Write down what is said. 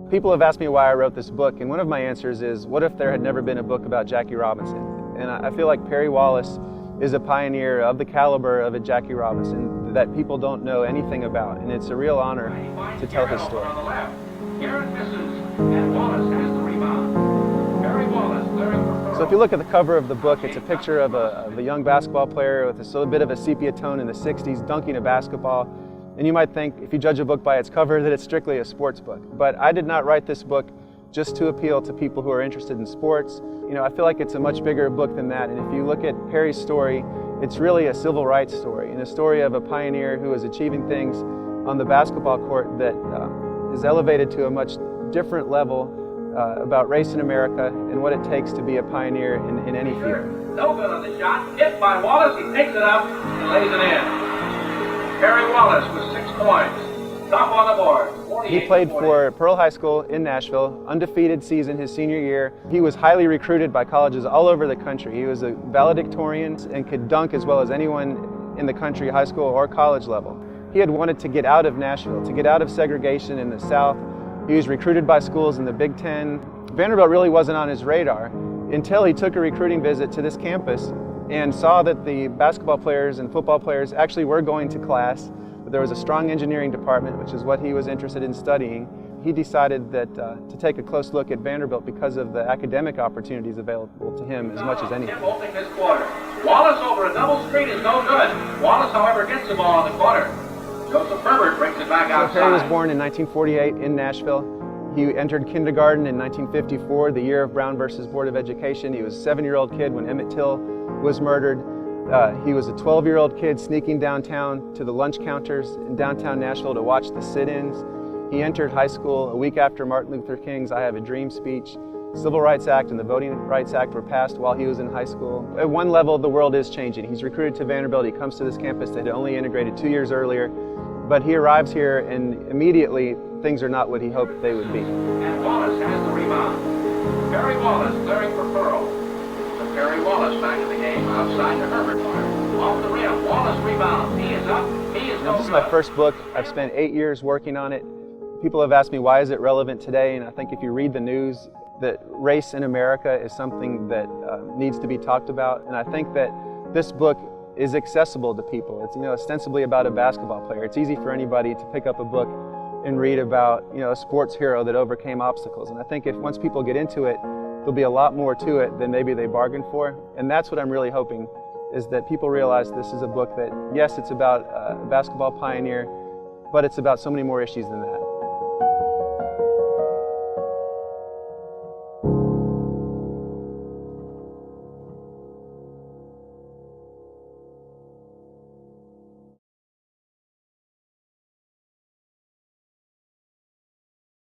People have asked me why I wrote this book, and one of my answers is, what if there had never been a book about Jackie Robinson? And I feel like Perry Wallace is a pioneer of the caliber of a Jackie Robinson that people don't know anything about, and it's a real honor to tell his story. So if you look at the cover of the book, it's a picture of a young basketball player with a bit of a sepia tone in the 60s dunking a basketball. And you might think, if you judge a book by its cover, that it's strictly a sports book. But I did not write this book just to appeal to people who are interested in sports. You know, I feel like it's a much bigger book than that. And if you look at Perry's story, it's really a civil rights story, and a story of a pioneer who is achieving things on the basketball court that is elevated to a much different level about race in America and what it takes to be a pioneer in any field. No good on the shot. Hit by Wallace. He takes it up and lays it in. Perry Wallace with 6 points. Top on the board. He played for Pearl High School in Nashville, undefeated season his senior year. He was highly recruited by colleges all over the country. He was a valedictorian and could dunk as well as anyone in the country, high school or college level. He had wanted to get out of Nashville, to get out of segregation in the South. He was recruited by schools in the Big Ten. Vanderbilt really wasn't on his radar until he took a recruiting visit to this campus and saw that the basketball players and football players actually were going to class, but there was a strong engineering department, which is what he was interested in studying. He decided that to take a close look at Vanderbilt because of the academic opportunities available to him as much as anything. Opening this quarter. Wallace over a double screen is no good. Wallace, however, gets the ball in the corner. Joseph Herbert brings it back outside. So Perry was born in 1948 in Nashville. He entered kindergarten in 1954, the year of Brown versus Board of Education. He was a 7-year-old kid when Emmett Till was murdered. He was a 12-year-old kid sneaking downtown to the lunch counters in downtown Nashville to watch the sit-ins. He entered high school a week after Martin Luther King's I Have a Dream speech. The Civil Rights Act and the Voting Rights Act were passed while he was in high school. At one level, the world is changing. He's recruited to Vanderbilt. He comes to this campus that had only integrated 2 years earlier. But he arrives here, and immediately things are not what he hoped they would be. And Wallace has the rebound. Perry Wallace clearing for Pearl. So Perry Wallace back in the game, outside to Herbert. Off the rim, Wallace rebounds. He is up. He is This is my first book. I've spent 8 years working on it. People have asked me, why is it relevant today? And I think if you read the news, that race in America is something that needs to be talked about. And I think that this book is accessible to people. It's, ostensibly about a basketball player. It's easy for anybody to pick up a book and read about, a sports hero that overcame obstacles. And I think if once people get into it, there'll be a lot more to it than maybe they bargained for. And that's what I'm really hoping, is that people realize this is a book that, yes, it's about a basketball pioneer, but it's about so many more issues than that.